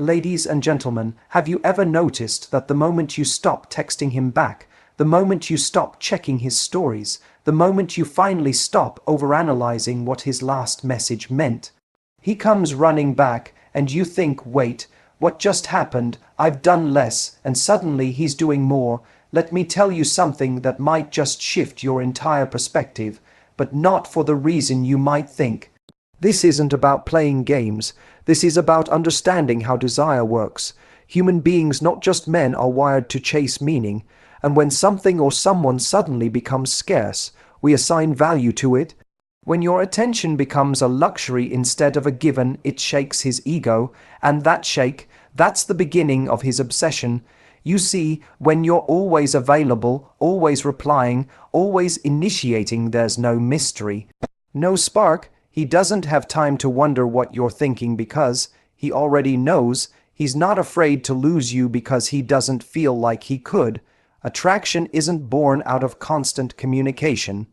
Ladies and gentlemen, have you ever noticed that the moment you stop texting him back, the moment you stop checking his stories, the moment you finally stop overanalyzing what his last message meant, he comes running back and you think, wait, what just happened? I've done less and suddenly he's doing more. Let me tell you something that might just shift your entire perspective, but not for the reason you might think. This isn't about playing games. This is about understanding how desire works. Human beings, not just men, are wired to chase meaning, and when something or someone suddenly becomes scarce, we assign value to it. When your attention becomes a luxury instead of a given, it shakes his ego, and that's the beginning of his obsession. You see, when you're always available, always replying, always initiating, there's no mystery, no spark. He doesn't have time to wonder what you're thinking because he already knows. He's not afraid to lose you because he doesn't feel like he could. Attraction isn't born out of constant communication.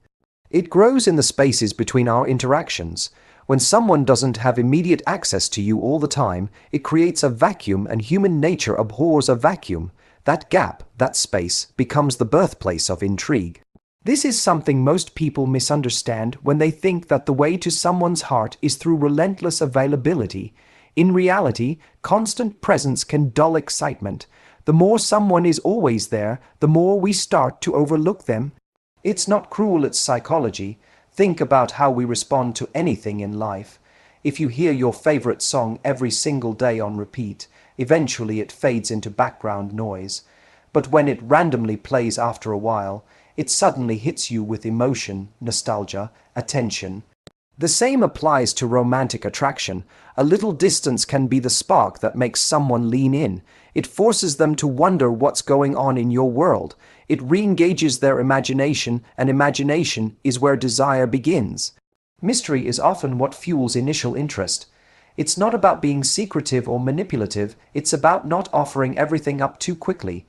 It grows in the spaces between our interactions. When someone doesn't have immediate access to you all the time, it creates a vacuum, and human nature abhors a vacuum. That gap, that space, becomes the birthplace of intrigue. This is something most people misunderstand when they think that the way to someone's heart is through relentless availability. In reality, constant presence can dull excitement. The more someone is always there, the more we start to overlook them. It's not cruel, it's psychology. Think about how we respond to anything in life. If you hear your favorite song every single day on repeat, eventually it fades into background noise. But when it randomly plays after a while, it suddenly hits you with emotion, nostalgia, attention. The same applies to romantic attraction. A little distance can be the spark that makes someone lean in. It forces them to wonder what's going on in your world. It re-engages their imagination, and imagination is where desire begins. Mystery is often what fuels initial interest. It's not about being secretive or manipulative, it's about not offering everything up too quickly.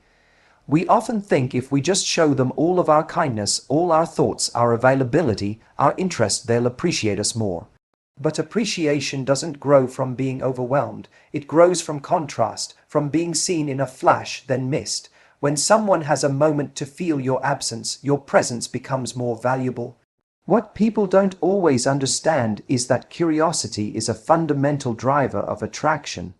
We often think if we just show them all of our kindness, all our thoughts, our availability, our interest, they'll appreciate us more. But appreciation doesn't grow from being overwhelmed. It grows from contrast, from being seen in a flash, then missed. When someone has a moment to feel your absence, your presence becomes more valuable. What people don't always understand is that curiosity is a fundamental driver of attraction.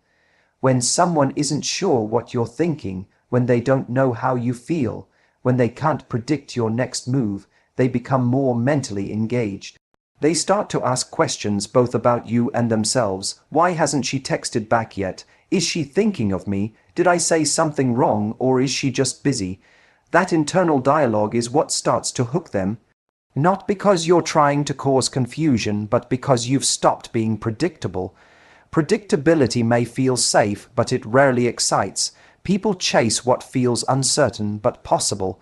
When someone isn't sure what you're thinking, when they don't know how you feel, when they can't predict your next move, they become more mentally engaged. They start to ask questions both about you and themselves. Why hasn't she texted back yet? Is she thinking of me? Did I say something wrong, or is she just busy? That internal dialogue is what starts to hook them. Not because you're trying to cause confusion, but because you've stopped being predictable. Predictability may feel safe, but it rarely excites. People chase what feels uncertain but possible.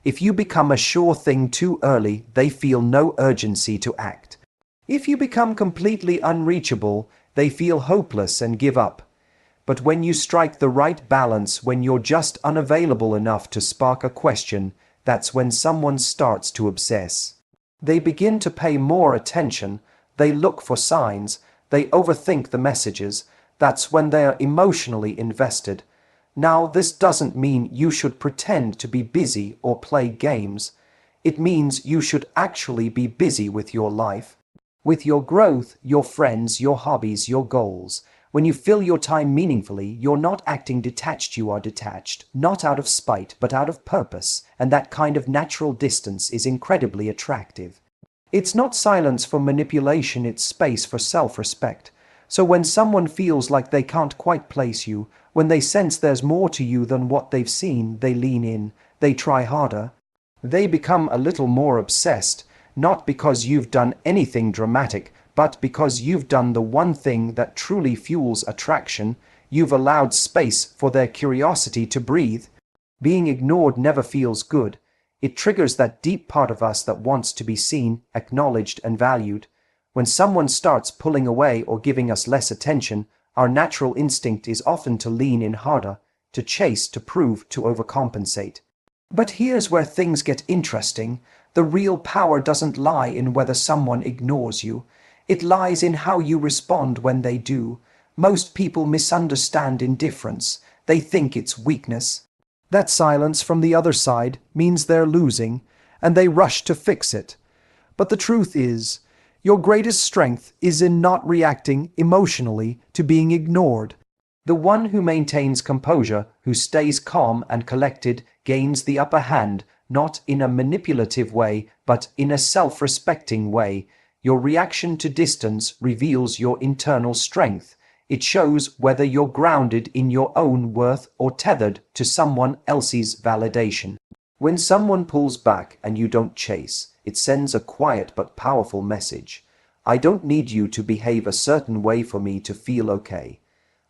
If you become a sure thing too early, they feel no urgency to act. If you become completely unreachable, they feel hopeless and give up. But when you strike the right balance, when you're just unavailable enough to spark a question, that's when someone starts to obsess. They begin to pay more attention, they look for signs, they overthink the messages. That's when they are emotionally invested. Now, this doesn't mean you should pretend to be busy or play games. It means you should actually be busy with your life, with your growth, your friends, your hobbies, your goals. When you fill your time meaningfully, you're not acting detached, you are detached, not out of spite, but out of purpose, and that kind of natural distance is incredibly attractive. It's not silence for manipulation, it's space for self-respect. So when someone feels like they can't quite place you, when they sense there's more to you than what they've seen, they lean in, they try harder. They become a little more obsessed, not because you've done anything dramatic, but because you've done the one thing that truly fuels attraction. You've allowed space for their curiosity to breathe. Being ignored never feels good. It triggers that deep part of us that wants to be seen, acknowledged, and valued. When someone starts pulling away or giving us less attention, our natural instinct is often to lean in harder, to chase, to prove, to overcompensate. But here's where things get interesting. The real power doesn't lie in whether someone ignores you. It lies in how you respond when they do. Most people misunderstand indifference. They think it's weakness. That silence from the other side means they're losing, and they rush to fix it. But the truth is, your greatest strength is in not reacting emotionally to being ignored. The one who maintains composure, who stays calm and collected, gains the upper hand, not in a manipulative way, but in a self-respecting way. Your reaction to distance reveals your internal strength. It shows whether you're grounded in your own worth or tethered to someone else's validation. When someone pulls back and you don't chase, it sends a quiet but powerful message. I don't need you to behave a certain way for me to feel okay.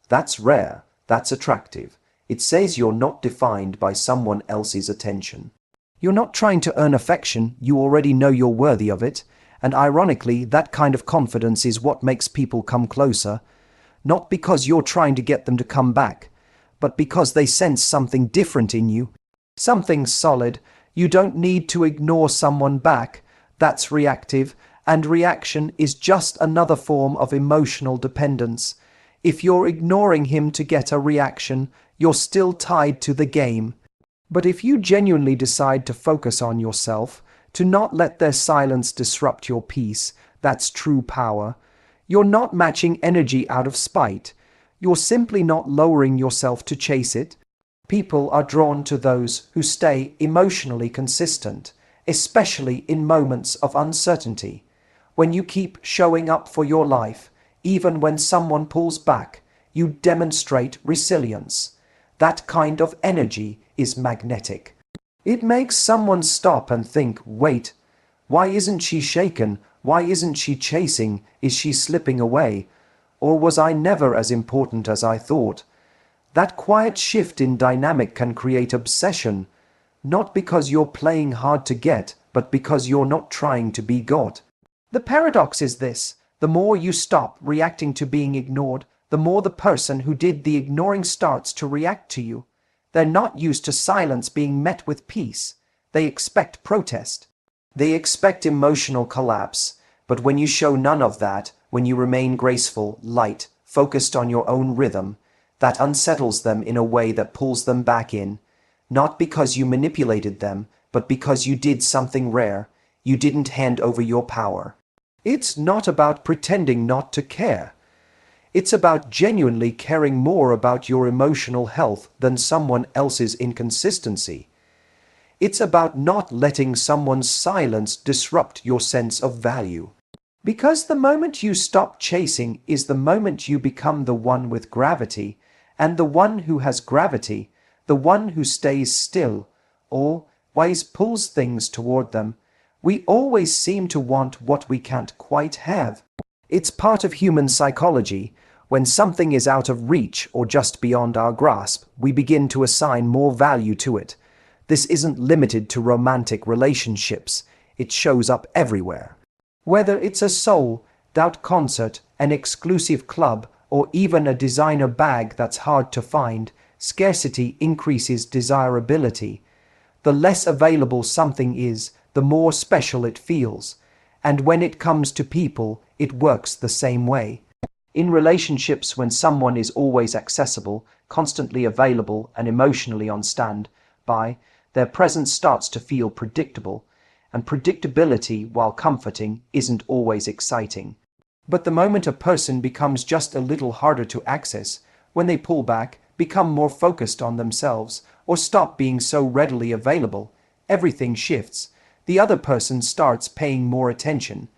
That's rare, that's attractive. It says you're not defined by someone else's attention. You're not trying to earn affection, you already know you're worthy of it. And ironically, that kind of confidence is what makes people come closer. Not because you're trying to get them to come back, but because they sense something different in you. Something solid. You don't need to ignore someone back. That's reactive, and reaction is just another form of emotional dependence. If you're ignoring him to get a reaction, you're still tied to the game. But if you genuinely decide to focus on yourself, to not let their silence disrupt your peace, that's true power. You're not matching energy out of spite. You're simply not lowering yourself to chase it. People are drawn to those who stay emotionally consistent, especially in moments of uncertainty. When you keep showing up for your life, even when someone pulls back, you demonstrate resilience. That kind of energy is magnetic. It makes someone stop and think, wait, why isn't she shaken? Why isn't she chasing? Is she slipping away? Or was I never as important as I thought? That quiet shift in dynamic can create obsession, not because you're playing hard to get, but because you're not trying to be God. The paradox is this: the more you stop reacting to being ignored, the more the person who did the ignoring starts to react to you. They're not used to silence being met with peace. They expect protest. They expect emotional collapse. But when you show none of that, when you remain graceful, light, focused on your own rhythm, that unsettles them in a way that pulls them back in. Not because you manipulated them, but because you did something rare. You didn't hand over your power. It's not about pretending not to care. It's about genuinely caring more about your emotional health than someone else's inconsistency. It's about not letting someone's silence disrupt your sense of value. Because the moment you stop chasing is the moment you become the one with gravity, and the one who has gravity, the one who stays still, or always pulls things toward them. We always seem to want what we can't quite have. It's part of human psychology. When something is out of reach or just beyond our grasp, we begin to assign more value to it. This isn't limited to romantic relationships. It shows up everywhere. Whether it's a sold-out concert, an exclusive club, or even a designer bag that's hard to find, scarcity increases desirability. The less available something is, the more special it feels. And when it comes to people, it works the same way. In relationships, when someone is always accessible, constantly available, and emotionally on standby, their presence starts to feel predictable. And predictability, while comforting, isn't always exciting. But the moment a person becomes just a little harder to access, when they pull back, become more focused on themselves, or stop being so readily available, everything shifts. The other person starts paying more attention.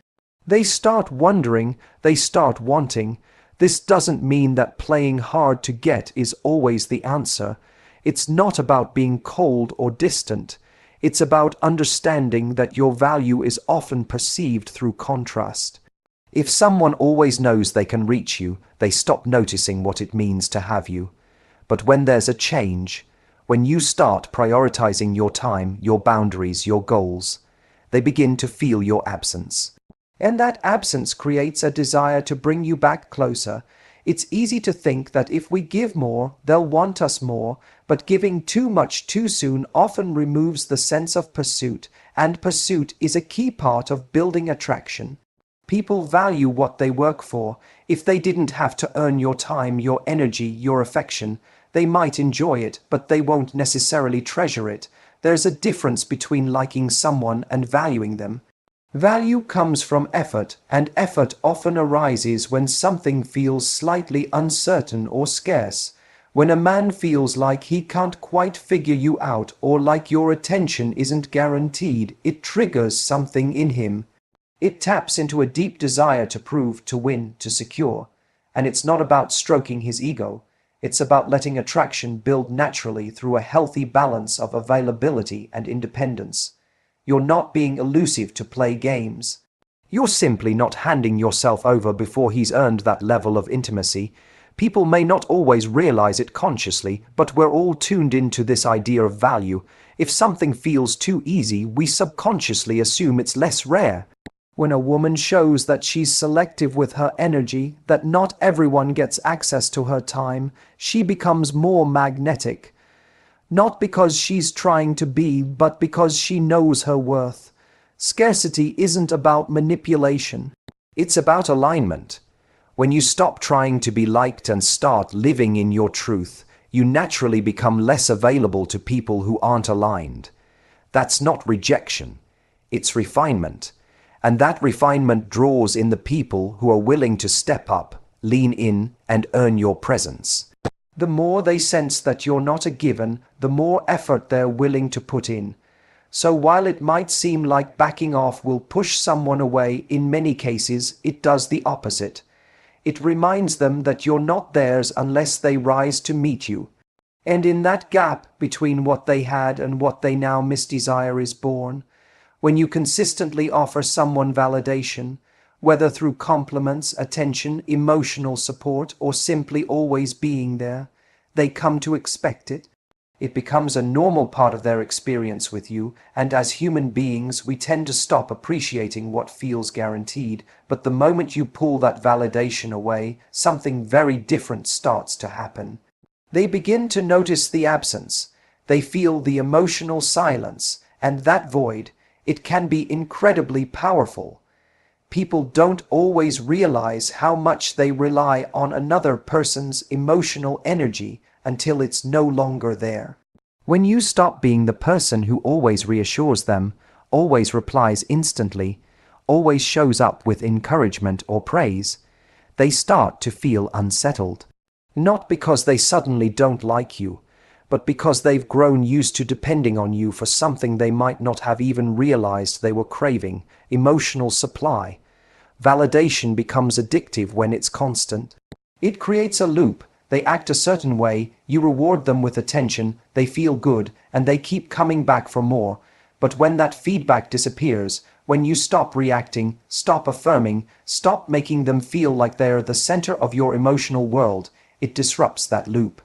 They start wondering, they start wanting. This doesn't mean that playing hard to get is always the answer. It's not about being cold or distant. It's about understanding that your value is often perceived through contrast. If someone always knows they can reach you, they stop noticing what it means to have you. But when there's a change, when you start prioritizing your time, your boundaries, your goals, they begin to feel your absence. And that absence creates a desire to bring you back closer. It's easy to think that if we give more, they'll want us more, but giving too much too soon often removes the sense of pursuit, and pursuit is a key part of building attraction. People value what they work for. If they didn't have to earn your time, your energy, your affection, they might enjoy it, but they won't necessarily treasure it. There's a difference between liking someone and valuing them. Value comes from effort, and effort often arises when something feels slightly uncertain or scarce. When a man feels like he can't quite figure you out or like your attention isn't guaranteed, it triggers something in him. It taps into a deep desire to prove, to win, to secure. And it's not about stroking his ego. It's about letting attraction build naturally through a healthy balance of availability and independence. You're not being elusive to play games. You're simply not handing yourself over before he's earned that level of intimacy. People may not always realize it consciously, but we're all tuned into this idea of value. If something feels too easy, we subconsciously assume it's less rare. When a woman shows that she's selective with her energy, that not everyone gets access to her time, she becomes more magnetic. Not because she's trying to be, but because she knows her worth. Scarcity isn't about manipulation. It's about alignment. When you stop trying to be liked and start living in your truth, you naturally become less available to people who aren't aligned. That's not rejection. It's refinement. And that refinement draws in the people who are willing to step up, lean in, and earn your presence. The more they sense that you're not a given, the more effort they're willing to put in. So while it might seem like backing off will push someone away, in many cases it does the opposite. It reminds them that you're not theirs unless they rise to meet you. And in that gap between what they had and what they now misdesire is born. When you consistently offer someone validation, whether through compliments, attention, emotional support, or simply always being there, they come to expect it. It becomes a normal part of their experience with you, and as human beings, we tend to stop appreciating what feels guaranteed. But the moment you pull that validation away, something very different starts to happen. They begin to notice the absence. They feel the emotional silence, and that void. It can be incredibly powerful. People don't always realize how much they rely on another person's emotional energy until it's no longer there. When you stop being the person who always reassures them, always replies instantly, always shows up with encouragement or praise, they start to feel unsettled. Not because they suddenly don't like you, but because they've grown used to depending on you for something they might not have even realized they were craving: emotional supply. Validation becomes addictive when it's constant. It creates a loop. They act a certain way, you reward them with attention, they feel good, and they keep coming back for more. But when that feedback disappears, when you stop reacting, stop affirming, stop making them feel like they're the center of your emotional world, it disrupts that loop.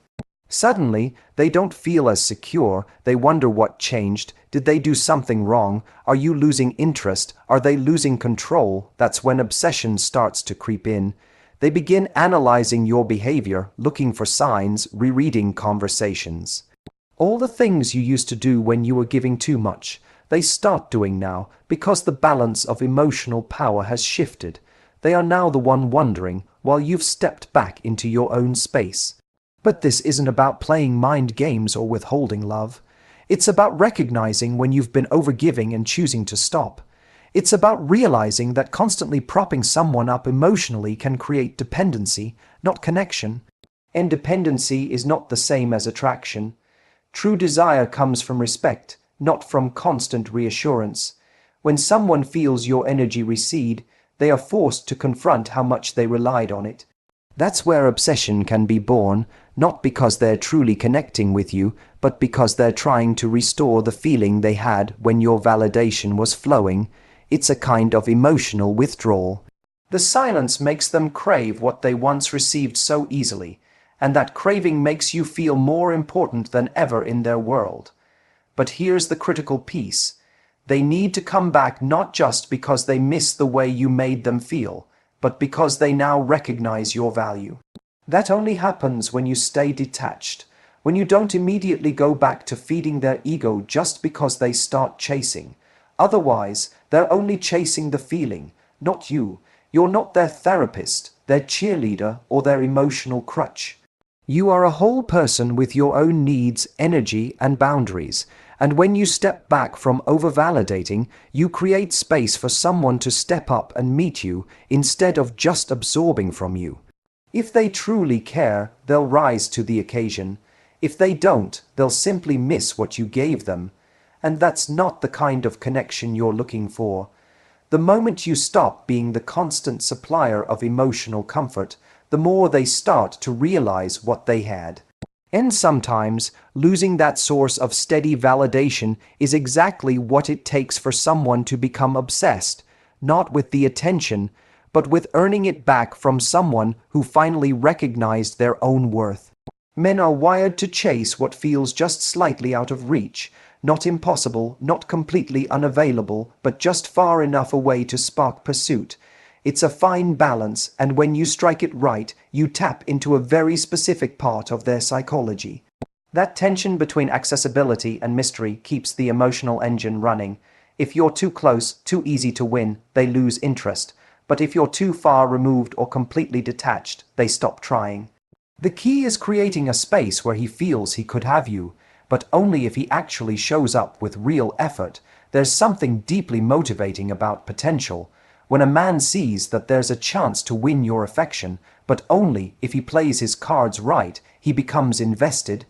Suddenly, they don't feel as secure. They wonder what changed. Did they do something wrong? Are you losing interest? Are they losing control? That's when obsession starts to creep in. They begin analyzing your behavior, looking for signs, rereading conversations. All the things you used to do when you were giving too much, they start doing now, because the balance of emotional power has shifted. They are now the one wondering, while you've stepped back into your own space. But this isn't about playing mind games or withholding love. It's about recognizing when you've been overgiving and choosing to stop. It's about realizing that constantly propping someone up emotionally can create dependency, not connection. And dependency is not the same as attraction. True desire comes from respect, not from constant reassurance. When someone feels your energy recede, they are forced to confront how much they relied on it. That's where obsession can be born, not because they're truly connecting with you, but because they're trying to restore the feeling they had when your validation was flowing. It's a kind of emotional withdrawal. The silence makes them crave what they once received so easily, and that craving makes you feel more important than ever in their world. But here's the critical piece. They need to come back not just because they miss the way you made them feel, but because they now recognize your value. That only happens when you stay detached, when you don't immediately go back to feeding their ego just because they start chasing. Otherwise, they're only chasing the feeling, not you, You're not their therapist, their cheerleader, or their emotional crutch. You are a whole person with your own needs, energy, and boundaries. And when you step back from over-validating, you create space for someone to step up and meet you instead of just absorbing from you. If they truly care, they'll rise to the occasion. If they don't, they'll simply miss what you gave them. And that's not the kind of connection you're looking for. The moment you stop being the constant supplier of emotional comfort, the more they start to realize what they had. And sometimes, losing that source of steady validation is exactly what it takes for someone to become obsessed, not with the attention, but with earning it back from someone who finally recognized their own worth. Men are wired to chase what feels just slightly out of reach, not impossible, not completely unavailable, but just far enough away to spark pursuit. It's a fine balance, and when you strike it right, you tap into a very specific part of their psychology. That tension between accessibility and mystery keeps the emotional engine running. If you're too close, too easy to win, they lose interest. But if you're too far removed or completely detached, they stop trying. The key is creating a space where he feels he could have you, but only if he actually shows up with real effort. There's something deeply motivating about potential. When a man sees that there's a chance to win your affection, but only if he plays his cards right, he becomes invested.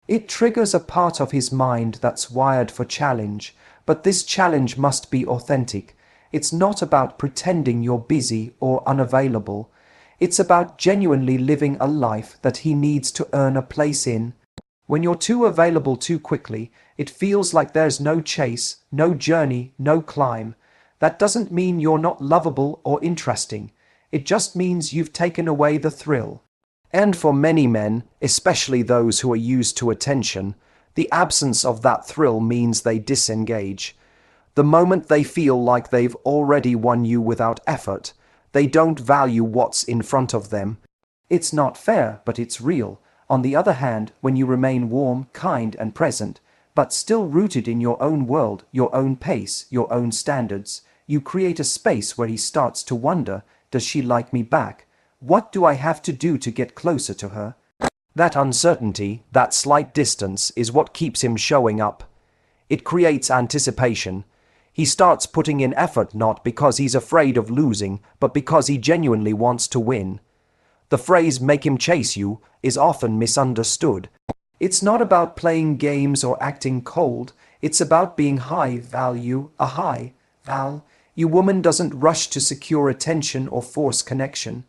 It triggers a part of his mind that's wired for challenge, but this challenge must be authentic. It's not about pretending you're busy or unavailable. It's about genuinely living a life that he needs to earn a place in. When you're too available too quickly, it feels like there's no chase, no journey, no climb. That doesn't mean you're not lovable or interesting. It just means you've taken away the thrill. And for many men, especially those who are used to attention, the absence of that thrill means they disengage. The moment they feel like they've already won you without effort, they don't value what's in front of them. It's not fair, but it's real. On the other hand, when you remain warm, kind, and present, but still rooted in your own world, your own pace, your own standards, you create a space where he starts to wonder, does she like me back? What do I have to do to get closer to her? That uncertainty, that slight distance, is what keeps him showing up. It creates anticipation. He starts putting in effort not because he's afraid of losing, but because he genuinely wants to win. The phrase "make him chase you" is often misunderstood. It's not about playing games or acting cold. It's about being high value, a high val. You woman doesn't rush to secure attention or force connection.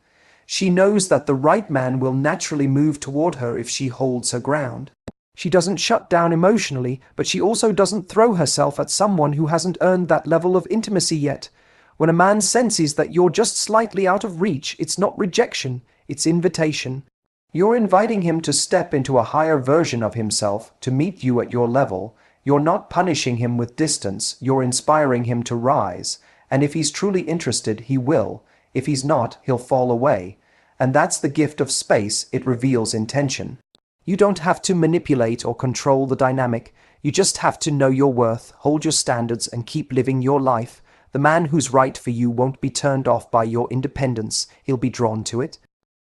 She knows that the right man will naturally move toward her if she holds her ground. She doesn't shut down emotionally, but she also doesn't throw herself at someone who hasn't earned that level of intimacy yet. When a man senses that you're just slightly out of reach, it's not rejection, it's invitation. You're inviting him to step into a higher version of himself, to meet you at your level. You're not punishing him with distance, you're inspiring him to rise. And if he's truly interested, he will. If he's not, he'll fall away. And that's the gift of space, it reveals intention. You don't have to manipulate or control the dynamic. You just have to know your worth, hold your standards, and keep living your life. The man who's right for you won't be turned off by your independence. He'll be drawn to it.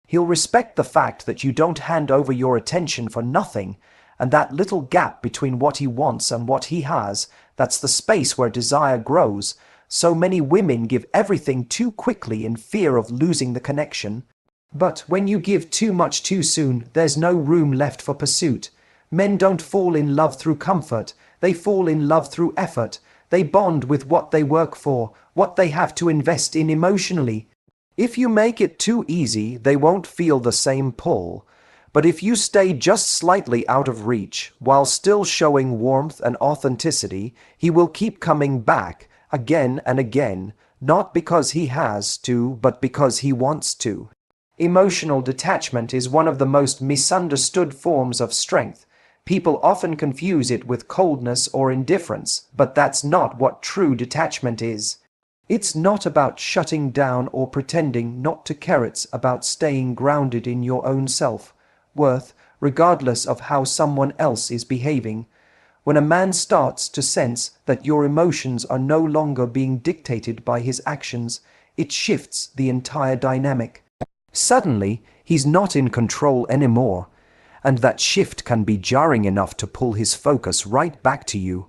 He'll respect the fact that you don't hand over your attention for nothing. And that little gap between what he wants and what he has, that's the space where desire grows. So many women give everything too quickly in fear of losing the connection. But when you give too much too soon, there's no room left for pursuit. Men don't fall in love through comfort. They fall in love through effort. They bond with what they work for, what they have to invest in emotionally. If you make it too easy, they won't feel the same pull. But if you stay just slightly out of reach, while still showing warmth and authenticity, he will keep coming back, again and again, not because he has to, but because he wants to. Emotional detachment is one of the most misunderstood forms of strength. People often confuse it with coldness or indifference, but that's not what true detachment is. It's not about shutting down or pretending not to care. It's about staying grounded in your own self-worth, regardless of how someone else is behaving. When a man starts to sense that your emotions are no longer being dictated by his actions, It shifts the entire dynamic. Suddenly, he's not in control anymore, and that shift can be jarring enough to pull his focus right back to you.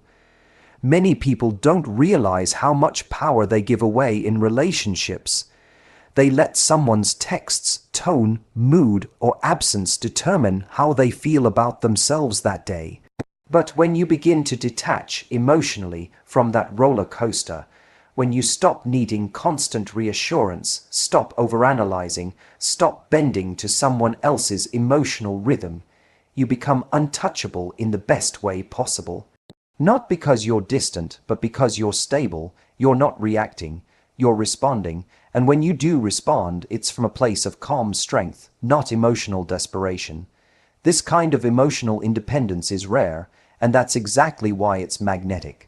Many people don't realize how much power they give away in relationships. They let someone's texts, tone, mood, or absence determine how they feel about themselves that day. But when you begin to detach emotionally from that roller coaster, when you stop needing constant reassurance, stop overanalyzing, stop bending to someone else's emotional rhythm, you become untouchable in the best way possible. Not because you're distant, but because you're stable. You're not reacting, you're responding, and when you do respond, it's from a place of calm strength, not emotional desperation. This kind of emotional independence is rare, and that's exactly why it's magnetic.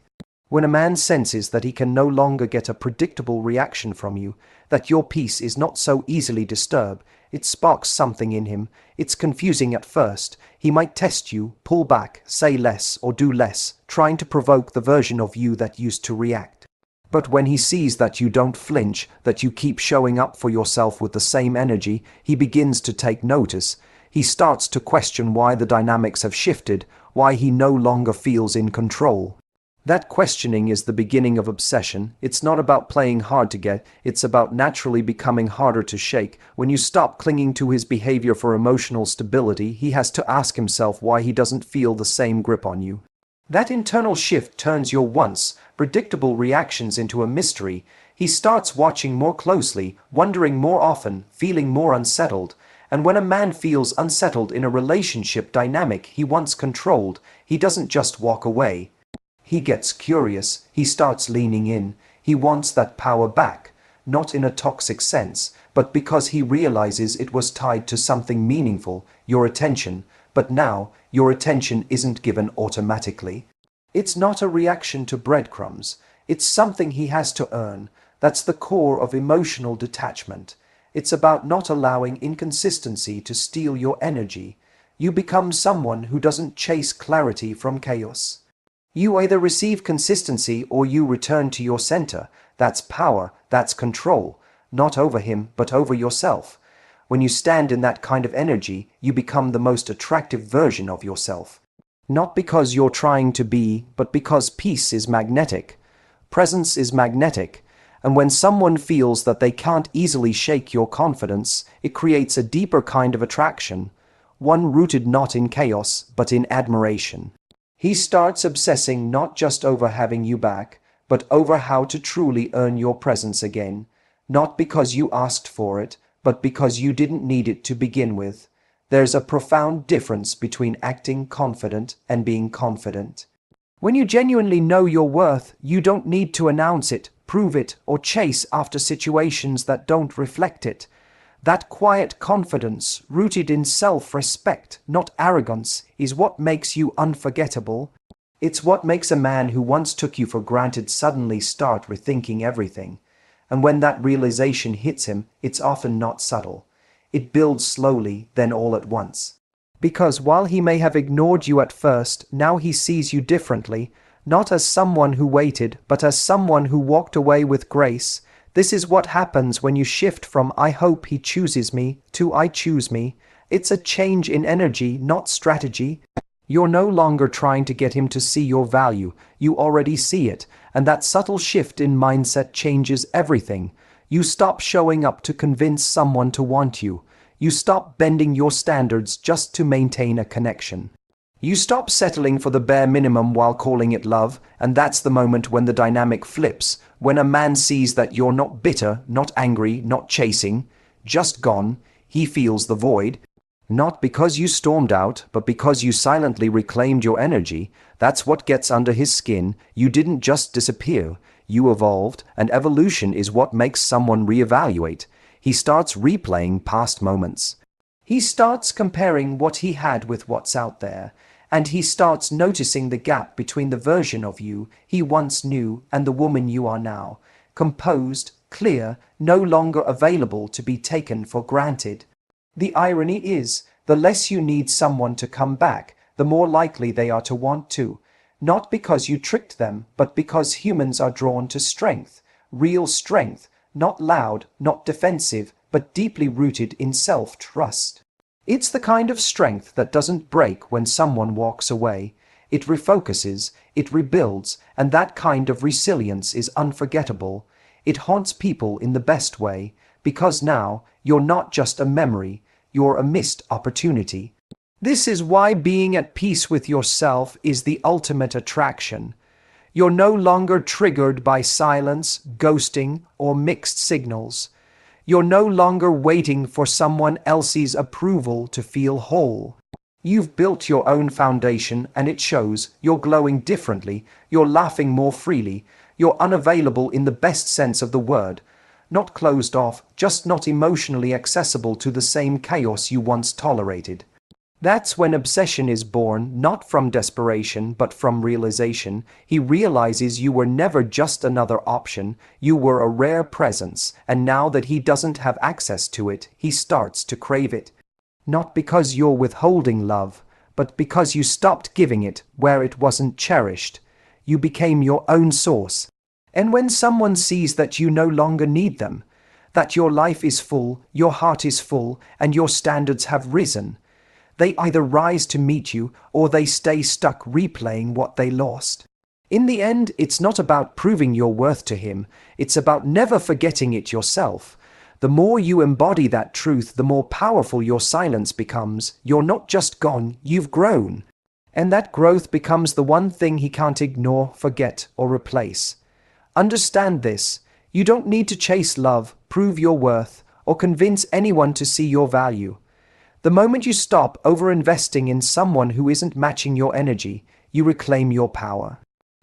When a man senses that he can no longer get a predictable reaction from you, that your peace is not so easily disturbed, it sparks something in him. It's confusing at first. He might test you, pull back, say less, or do less, trying to provoke the version of you that used to react. But when he sees that you don't flinch, that you keep showing up for yourself with the same energy, he begins to take notice. He starts to question why the dynamics have shifted, why he no longer feels in control. That questioning is the beginning of obsession. It's not about playing hard to get, it's about naturally becoming harder to shake. When you stop clinging to his behavior for emotional stability, he has to ask himself why he doesn't feel the same grip on you. That internal shift turns your once predictable reactions into a mystery. He starts watching more closely, wondering more often, feeling more unsettled. And when a man feels unsettled in a relationship dynamic he once controlled, he doesn't just walk away. He gets curious, he starts leaning in, he wants that power back, not in a toxic sense, but because he realizes it was tied to something meaningful, your attention, but now your attention isn't given automatically. It's not a reaction to breadcrumbs, it's something he has to earn. That's the core of emotional detachment. It's about not allowing inconsistency to steal your energy. You become someone who doesn't chase clarity from chaos. You either receive consistency or you return to your center. That's power, that's control, not over him, but over yourself. When you stand in that kind of energy, you become the most attractive version of yourself. Not because you're trying to be, but because peace is magnetic. Presence is magnetic. And when someone feels that they can't easily shake your confidence, it creates a deeper kind of attraction, one rooted not in chaos, but in admiration. He starts obsessing not just over having you back, but over how to truly earn your presence again, not because you asked for it, but because you didn't need it to begin with. There's a profound difference between acting confident and being confident. When you genuinely know your worth, you don't need to announce it, prove it, or chase after situations that don't reflect it. That quiet confidence, rooted in self-respect, not arrogance, is what makes you unforgettable. It's what makes a man who once took you for granted suddenly start rethinking everything. And when that realization hits him, it's often not subtle. It builds slowly, then all at once. Because while he may have ignored you at first, now he sees you differently, not as someone who waited, but as someone who walked away with grace. This is what happens when you shift from "I hope he chooses me" to "I choose me." It's a change in energy, not strategy. You're no longer trying to get him to see your value. You already see it, and that subtle shift in mindset changes everything. You stop showing up to convince someone to want you. You stop bending your standards just to maintain a connection. You stop settling for the bare minimum while calling it love, and that's the moment when the dynamic flips, when a man sees that you're not bitter, not angry, not chasing, just gone. He feels the void, not because you stormed out, but because you silently reclaimed your energy. That's what gets under his skin. You didn't just disappear, you evolved, and evolution is what makes someone reevaluate. He starts replaying past moments. He starts comparing what he had with what's out there. And he starts noticing the gap between the version of you he once knew and the woman you are now. Composed, clear, no longer available to be taken for granted. The irony is, the less you need someone to come back, the more likely they are to want to. Not because you tricked them, but because humans are drawn to strength, real strength, not loud, not defensive, but deeply rooted in self-trust. It's the kind of strength that doesn't break when someone walks away. It refocuses, it rebuilds, and that kind of resilience is unforgettable. It haunts people in the best way, because now you're not just a memory, you're a missed opportunity. This is why being at peace with yourself is the ultimate attraction. You're no longer triggered by silence, ghosting, or mixed signals. You're no longer waiting for someone else's approval to feel whole. You've built your own foundation and it shows. You're glowing differently, you're laughing more freely, you're unavailable in the best sense of the word. Not closed off, just not emotionally accessible to the same chaos you once tolerated. That's when obsession is born, not from desperation, but from realization. He realizes you were never just another option, you were a rare presence, and now that he doesn't have access to it, he starts to crave it. Not because you're withholding love, but because you stopped giving it where it wasn't cherished. You became your own source. And when someone sees that you no longer need them, that your life is full, your heart is full, and your standards have risen, they either rise to meet you or they stay stuck replaying what they lost. In the end, it's not about proving your worth to him, it's about never forgetting it yourself. The more you embody that truth, the more powerful your silence becomes. You're not just gone, you've grown. And that growth becomes the one thing he can't ignore, forget, or replace. Understand this. You don't need to chase love, prove your worth, or convince anyone to see your value. The moment you stop over-investing in someone who isn't matching your energy, you reclaim your power.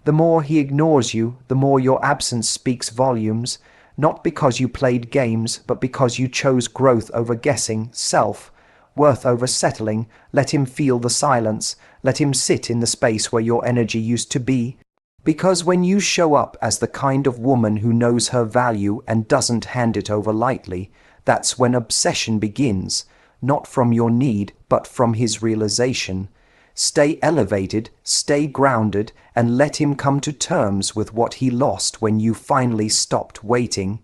The more he ignores you, the more your absence speaks volumes, not because you played games, but because you chose growth over guessing, self-worth over settling. Let him feel the silence, let him sit in the space where your energy used to be. Because when you show up as the kind of woman who knows her value and doesn't hand it over lightly, that's when obsession begins. Not from your need, but from his realization. Stay elevated, stay grounded, and let him come to terms with what he lost when you finally stopped waiting.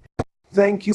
Thank you.